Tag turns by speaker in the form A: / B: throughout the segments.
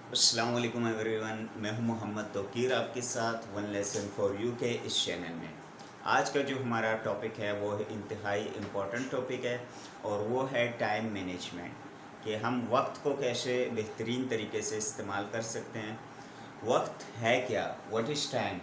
A: السلام علیکم every one, میں ہوں محمد توقیر آپ کے ساتھ ون لیسن فار یو کے اس چینل میں۔ آج کا جو ہمارا ٹاپک ہے وہ انتہائی امپورٹنٹ ٹاپک ہے، اور وہ ہے ٹائم مینجمنٹ، کہ ہم وقت کو کیسے بہترین طریقے سے استعمال کر سکتے ہیں۔ وقت ہے کیا؟ What is time?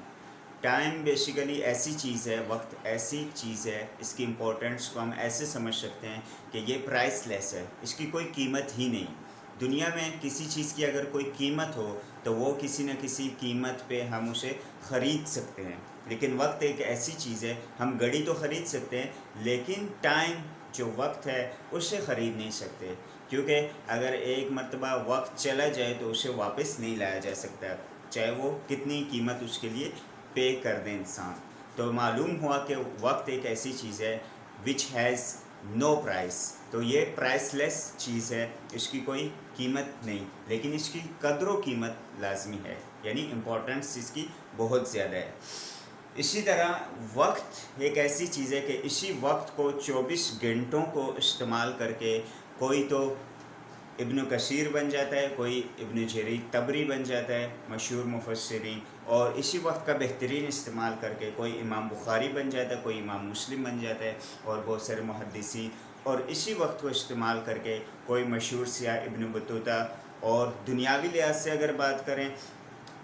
A: Time basically ایسی چیز ہے، وقت ایسی چیز ہے، اس کی امپورٹنس کو ہم ایسے سمجھ سکتے ہیں کہ یہ پرائس لیس ہے، اس کی کوئی قیمت ہی نہیں۔ دنیا میں کسی چیز کی اگر کوئی قیمت ہو تو وہ کسی نہ کسی قیمت پہ ہم اسے خرید سکتے ہیں، لیکن وقت ایک ایسی چیز ہے، ہم گھڑی تو خرید سکتے ہیں لیکن ٹائم جو وقت ہے اسے خرید نہیں سکتے، کیونکہ اگر ایک مرتبہ وقت چلا جائے تو اسے واپس نہیں لایا جا سکتا، چاہے وہ کتنی قیمت اس کے لیے پے کر دیں انسان۔ تو معلوم ہوا کہ وقت ایک ایسی چیز ہے وچ ہیز نو پرائس، تو یہ پرائس لیس چیز ہے، اس کی کوئی قیمت نہیں، لیکن اس کی قدر و قیمت لازمی ہے، یعنی امپورٹنس اس کی بہت زیادہ ہے۔ اسی طرح وقت ایک ایسی چیز ہے کہ اسی وقت کو 24 گھنٹوں کو استعمال کر کے کوئی تو ابن کثیر بن جاتا ہے، کوئی ابن جریر طبری بن جاتا ہے، مشہور مفسرین، اور اسی وقت کا بہترین استعمال کر کے کوئی امام بخاری بن جاتا ہے، کوئی امام مسلم بن جاتا ہے، اور بہت سارے محدثین، اور اسی وقت کو استعمال کر کے کوئی مشہور سیاح ابن بطوطہ، اور دنیاوی لحاظ سے اگر بات کریں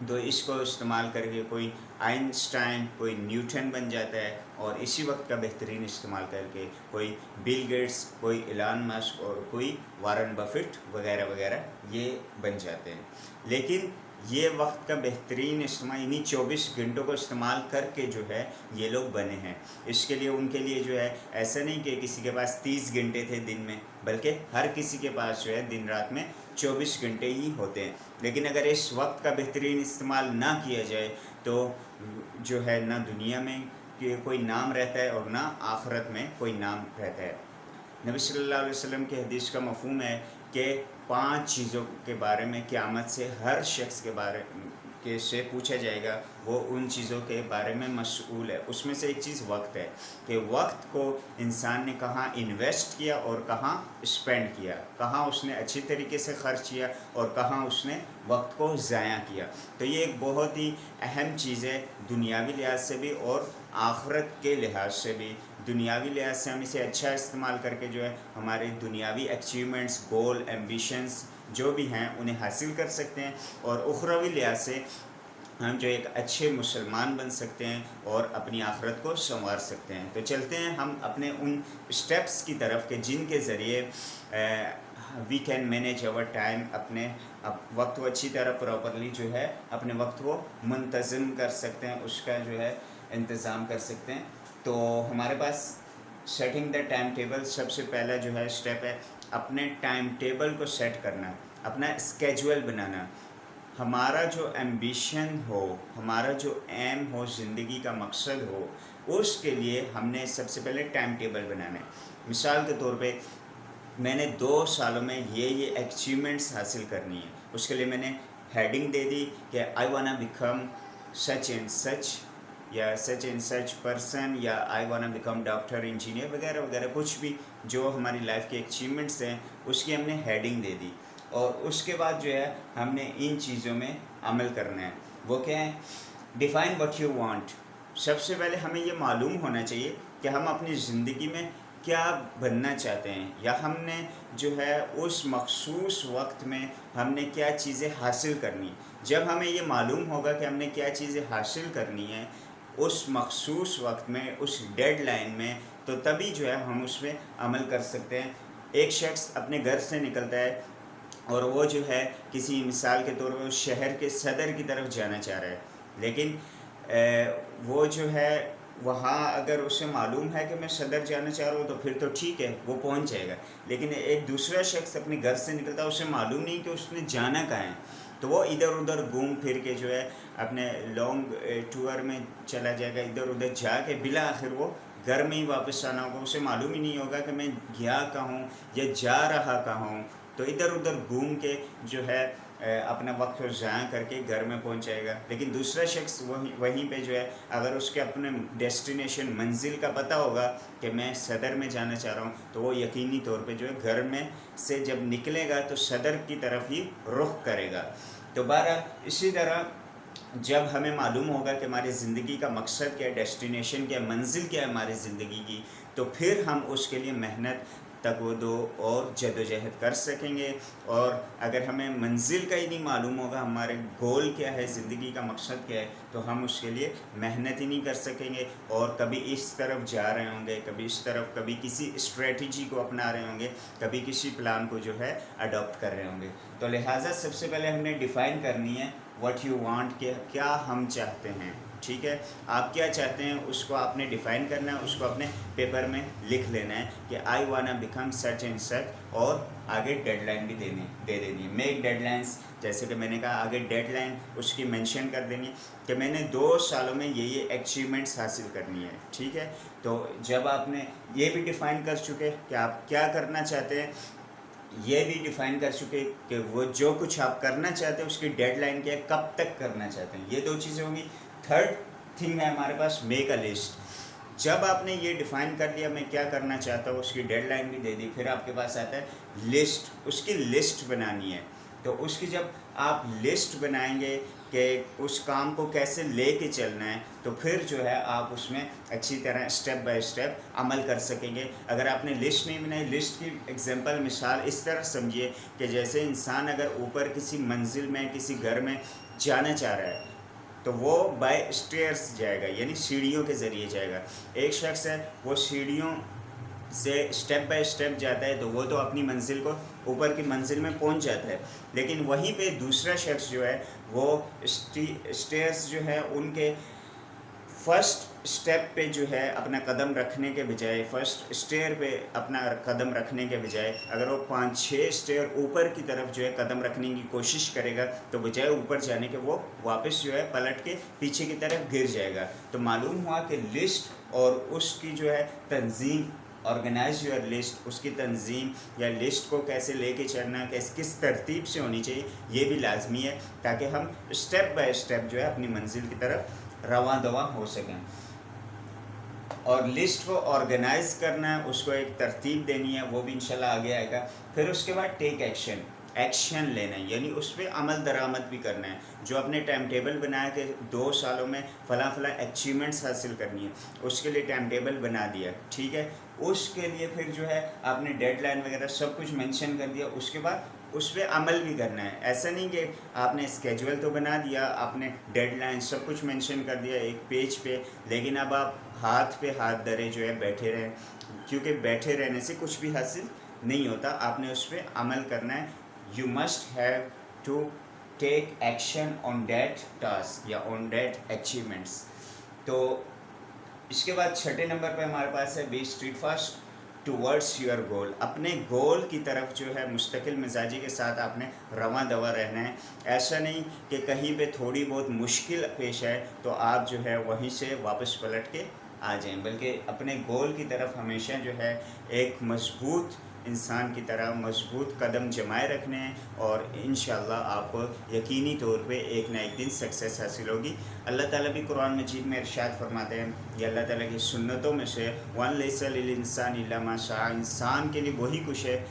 A: تو اس کو استعمال کر کے کوئی آئنسٹائن، کوئی نیوٹن بن جاتا ہے، اور اسی وقت کا بہترین استعمال کر کے کوئی بل گیٹس، کوئی ایلان ماسک، اور کوئی وارن بفٹ وغیرہ وغیرہ یہ بن جاتے ہیں۔ لیکن یہ وقت کا بہترین استعمال انہیں 24 گھنٹوں کو استعمال کر کے جو ہے یہ لوگ بنے ہیں۔ اس کے لیے ان کے لیے جو ہے ایسا نہیں کہ کسی کے پاس 30 گھنٹے تھے دن میں، بلکہ ہر کسی کے پاس جو ہے دن رات میں 24 گھنٹے ہی ہوتے ہیں۔ لیکن اگر اس وقت کا بہترین استعمال نہ کیا جائے تو جو ہے نہ دنیا میں کوئی نام رہتا ہے اور نہ آخرت میں کوئی نام رہتا ہے۔ نبی صلی اللہ علیہ وسلم کی حدیث کا مفہوم ہے کہ 5 چیزوں کے بارے میں قیامت سے ہر شخص کے بارے سے پوچھا جائے گا، وہ ان چیزوں کے بارے میں مسئول ہے۔ اس میں سے ایک چیز وقت ہے، کہ وقت کو انسان نے کہاں انویسٹ کیا اور کہاں اسپینڈ کیا، کہاں اس نے اچھی طریقے سے خرچ کیا اور کہاں اس نے وقت کو ضائع کیا۔ تو یہ ایک بہت ہی اہم چیز ہے، دنیاوی لحاظ سے بھی اور آخرت کے لحاظ سے بھی۔ دنیاوی لحاظ سے ہم اسے اچھا استعمال کر کے جو ہے ہمارے دنیاوی ایچیومنٹس، گول، ایمبیشنز جو بھی ہیں انہیں حاصل کر سکتے ہیں، اور اخروی لحاظ سے ہم جو ایک اچھے مسلمان بن سکتے ہیں اور اپنی آخرت کو سنوار سکتے ہیں۔ تو چلتے ہیں ہم اپنے ان اسٹیپس کی طرف کہ جن کے ذریعے we can manage over time, اپنے وقت کو اچھی طرح پراپرلی جو ہے اپنے وقت کو منتظم کر سکتے ہیں، اس کا جو ہے انتظام کر سکتے ہیں۔ تو ہمارے پاس سیٹنگ دا ٹائم ٹیبل سب سے پہلا جو ہے اسٹیپ ہے، اپنے ٹائم ٹیبل کو سیٹ کرنا، اپنا اسکیجول بنانا۔ ہمارا جو ایمبیشن ہو، ہمارا جو ایم ہو، زندگی کا مقصد ہو، اس کے لیے ہم نے سب سے پہلے ٹائم ٹیبل بنانا ہے۔ مثال کے طور پہ میں نے 2 سالوں میں یہ اچیومنٹس حاصل کرنی ہے، اس کے لیے میں نے ہیڈنگ دے دی کہ آئی وانا بیکم سچ اینڈ سچ، یا سچ اینڈ سچ پرسن، یا آئی وانا بیکم ڈاکٹر، انجینئر وغیرہ وغیرہ، کچھ بھی جو ہماری لائف کے اچیومنٹس ہیں اس کی ہم نے ہیڈنگ دے دی، اور اس کے بعد جو ہے ہم نے ان چیزوں میں عمل کرنا ہے۔ وہ کیا ہے؟ Define what you want. سب سے پہلے ہمیں یہ معلوم ہونا چاہیے کہ ہم اپنی زندگی میں کیا بننا چاہتے ہیں، یا ہم نے جو ہے اس مخصوص وقت میں ہم نے کیا چیزیں حاصل کرنی۔ جب ہمیں یہ معلوم ہوگا کہ ہم نے کیا چیزیں حاصل کرنی ہیں اس مخصوص وقت میں، اس ڈیڈ لائن میں، تو تبھی جو ہے ہم اس پہ عمل کر سکتے ہیں۔ ایک شخص اپنے گھر سے نکلتا ہے اور وہ جو ہے کسی مثال کے طور پر شہر کے صدر کی طرف جانا چاہ رہا ہے، لیکن وہ جو ہے وہاں اگر اسے معلوم ہے کہ میں صدر جانا چاہ رہا ہوں تو پھر تو ٹھیک ہے، وہ پہنچ جائے گا۔ لیکن ایک دوسرا شخص اپنے گھر سے نکلتا ہے، اسے معلوم نہیں کہ اس نے جانا کہاں ہے، تو وہ ادھر ادھر گھوم پھر کے جو ہے اپنے لانگ ٹور میں چلا جائے گا، ادھر ادھر جا کے بالآخر وہ گھر میں ہی واپس آنا ہوگا، اسے معلوم ہی نہیں ہوگا کہ میں گیا کہاں ہوں یا جا رہا کہاں ہوں۔ تو ادھر ادھر گھوم کے جو ہے اپنا وقت ضائع کر کے گھر میں پہنچ جائے گا. لیکن دوسرا شخص وہیں پہ جو ہے اگر اس کے اپنے ڈیسٹینیشن منزل کا پتہ ہوگا کہ میں صدر میں جانا چاہ رہا ہوں, تو وہ یقینی طور پہ جو ہے گھر میں سے جب نکلے گا تو صدر کی طرف ہی رخ کرے گا. تو بہرحال اسی طرح جب ہمیں معلوم ہوگا کہ ہماری زندگی کا مقصد کیا ہے, ڈیسٹینیشن کیا ہے, منزل کیا ہے ہماری زندگی کی, تو پھر ہم اس کے لیے محنت تگودو اور جد و جہد کر سکیں گے. اور اگر ہمیں منزل کا ہی نہیں معلوم ہوگا ہمارے گول کیا ہے, زندگی کا مقصد کیا ہے, تو ہم اس کے لیے محنت ہی نہیں کر سکیں گے. اور کبھی اس طرف جا رہے ہوں گے, کبھی اس طرف, کبھی کسی اسٹریٹجی کو اپنا رہے ہوں گے, کبھی کسی پلان کو جو ہے اڈاپٹ کر رہے ہوں گے. تو لہٰذا سب سے پہلے ہم نے ڈیفائن کرنی ہے واٹ یو وانٹ, کہ کیا ہم چاہتے ہیں. ٹھیک ہے, آپ کیا چاہتے ہیں اس کو آپ نے ڈیفائن کرنا ہے, اس کو اپنے پیپر میں لکھ لینا ہے کہ آئی وانا بیکم سچ اینڈ سچ, اور آگے ڈیڈ لائن بھی دے دینی ہے. میک ڈیڈ لائنس, جیسے کہ میں نے کہا آگے ڈیڈ لائن اس کی مینشن کر دینی کہ میں نے 2 سالوں میں یہ اچیومنٹس حاصل کرنی ہے. ٹھیک ہے, تو جب آپ نے یہ بھی ڈیفائن کر چکے کہ آپ کیا کرنا چاہتے ہیں, یہ بھی ڈیفائن کر چکے کہ وہ جو کچھ آپ کرنا چاہتے ہیں اس کی ڈیڈ لائن کیا ہے, کب تک کرنا چاہتے ہیں, یہ 2 چیزیں ہوں گی. تھرڈ تھنگ ہے ہمارے پاس میک اے لسٹ. جب آپ نے یہ ڈیفائن کر لیا میں کیا کرنا چاہتا ہوں, اس کی ڈیڈ لائن بھی دے دی, پھر آپ کے پاس آتا ہے لسٹ, اس کی لسٹ بنانی ہے. تو اس کی جب آپ لسٹ بنائیں گے کہ اس کام کو کیسے لے کے چلنا ہے, تو پھر جو ہے آپ اس میں اچھی طرح اسٹیپ بائی اسٹیپ عمل کر سکیں گے. اگر آپ نے لسٹ نہیں بنائی, لسٹ کی ایگزامپل مثال اس طرح سمجھیے کہ جیسے انسان اگر اوپر کسی منزل میں, کسی گھر میں جانا چاہ رہا ہے, تو وہ بائی اسٹیئرس جائے گا, یعنی سیڑھیوں کے ذریعے جائے گا. ایک شخص ہے وہ سیڑھیوں سے اسٹیپ بائی اسٹیپ جاتا ہے, تو وہ تو اپنی منزل کو, اوپر کی منزل میں پہنچ جاتا ہے. لیکن وہیں پہ دوسرا شخص جو ہے وہ اسٹیئرس جو ہے ان کے فرسٹ اسٹیپ پہ جو ہے اپنا قدم رکھنے کے بجائے, فرسٹ اسٹیئر پہ اپنا قدم رکھنے کے بجائے, اگر وہ 5-6 اسٹیئر اوپر کی طرف جو ہے قدم رکھنے کی کوشش کرے گا, تو بجائے اوپر جانے کے وہ واپس جو ہے پلٹ کے پیچھے کی طرف گر جائے گا. تو معلوم ہوا کہ لسٹ اور اس کی جو ہے تنظیم, آرگنائز یور لسٹ, اس کی تنظیم یا لسٹ کو کیسے لے کے چلنا ہے, کس ترتیب سے ہونی چاہیے, یہ بھی لازمی ہے تاکہ ہم اسٹیپ بائی اسٹیپ جو ہے اپنی منزل کی طرف رواں دواں ہو سکیں. اور لسٹ کو آرگنائز کرنا ہے, اس کو ایک ترتیب دینی ہے, وہ بھی انشاءاللہ آگے آئے گا. پھر اس کے بعد ٹیک ایکشن لینا ہے, یعنی اس پہ عمل درآمد بھی کرنا ہے. جو اپنے ٹائم ٹیبل بنایا کہ 2 سالوں میں فلاں اچیومنٹس حاصل کرنی ہے, اس کے لیے ٹائم ٹیبل بنا دیا. ٹھیک ہے, اس کے لیے پھر جو ہے آپ نے ڈیڈ لائن وغیرہ سب کچھ مینشن کر دیا, اس کے بعد اس پہ عمل بھی کرنا ہے. ایسا نہیں کہ آپ نے اسکیجول تو بنا دیا, آپ نے ڈیڈ لائن سب کچھ مینشن کر دیا ایک پیج پہ, لیکن اب آپ ہاتھ پہ ہاتھ دھرے جو ہے بیٹھے رہیں, کیونکہ بیٹھے رہنے سے کچھ بھی حاصل نہیں ہوتا. آپ نے اس پہ عمل کرنا ہے. You must have to take action on that task یا آن دیٹ اچیومنٹس. تو اس کے بعد 6 نمبر پہ ہمارے پاس ہے be straight fast towards your goal. اپنے گول کی طرف جو ہے مستقل مزاجی کے ساتھ آپ نے رواں دواں رہنا ہے. ایسا نہیں کہ کہیں پہ تھوڑی بہت مشکل پیش آئے تو آپ جو ہے وہیں سے واپس پلٹ کے آ جائیں, بلکہ اپنے گول کی طرف ہمیشہ جو ہے ایک مضبوط انسان کی طرح مضبوط قدم جمائے رکھنے ہیں, اور انشاءاللہ آپ کو یقینی طور پہ ایک نہ ایک دن سکسیس حاصل ہوگی. اللہ تعالیٰ بھی قرآن مجید میں ارشاد فرماتے ہیں, یہ اللہ تعالیٰ کی سنتوں میں سے وَأَن لَيْسَ لِلْإِنسَانِ إِلَّا مَا شَاءَ, انسان کے لیے وہی کچھ ہے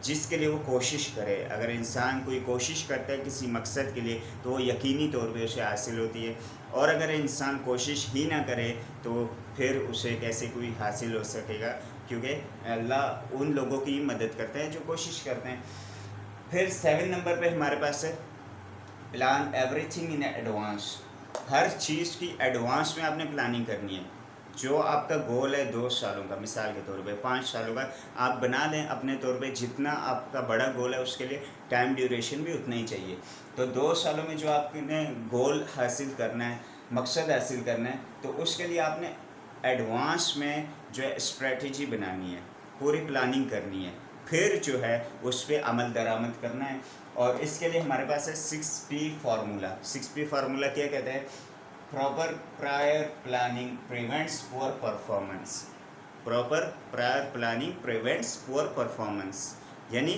A: جس کے لیے وہ کوشش کرے. اگر انسان کوئی کوشش کرتا ہے کسی مقصد کے لیے تو وہ یقینی طور پہ اسے حاصل ہوتی ہے, اور اگر انسان کوشش ہی نہ کرے تو پھر اسے کیسے کوئی حاصل ہو سکے گا, کیونکہ اللہ ان لوگوں کی مدد کرتا ہے جو کوشش کرتے ہیں. پھر 7 نمبر پہ ہمارے پاس ہے plan everything in advance. ہر چیز کی ایڈوانس میں آپ نے پلاننگ کرنی ہے. جو آپ کا گول ہے 2 سالوں کا, مثال کے طور پہ 5 سالوں کا, آپ بنا دیں اپنے طور پہ. جتنا آپ کا بڑا گول ہے اس کے لیے ٹائم ڈیوریشن بھی اتنا ہی چاہیے. تو 2 سالوں میں جو آپ نے گول حاصل کرنا ہے, مقصد حاصل کرنا ہے, تو اس کے لیے آپ نے ایڈوانس میں جو ہے اسٹریٹجی بنانی ہے, پوری پلاننگ کرنی ہے, پھر جو ہے اس پہ عمل درآمد کرنا ہے. اور اس کے لیے ہمارے پاس ہے 6P فارمولہ. 6P فارمولہ کیا کہتے ہیں؟ Proper prior planning prevents poor performance. Proper prior planning prevents poor performance, یعنی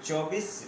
A: 24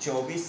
A: 24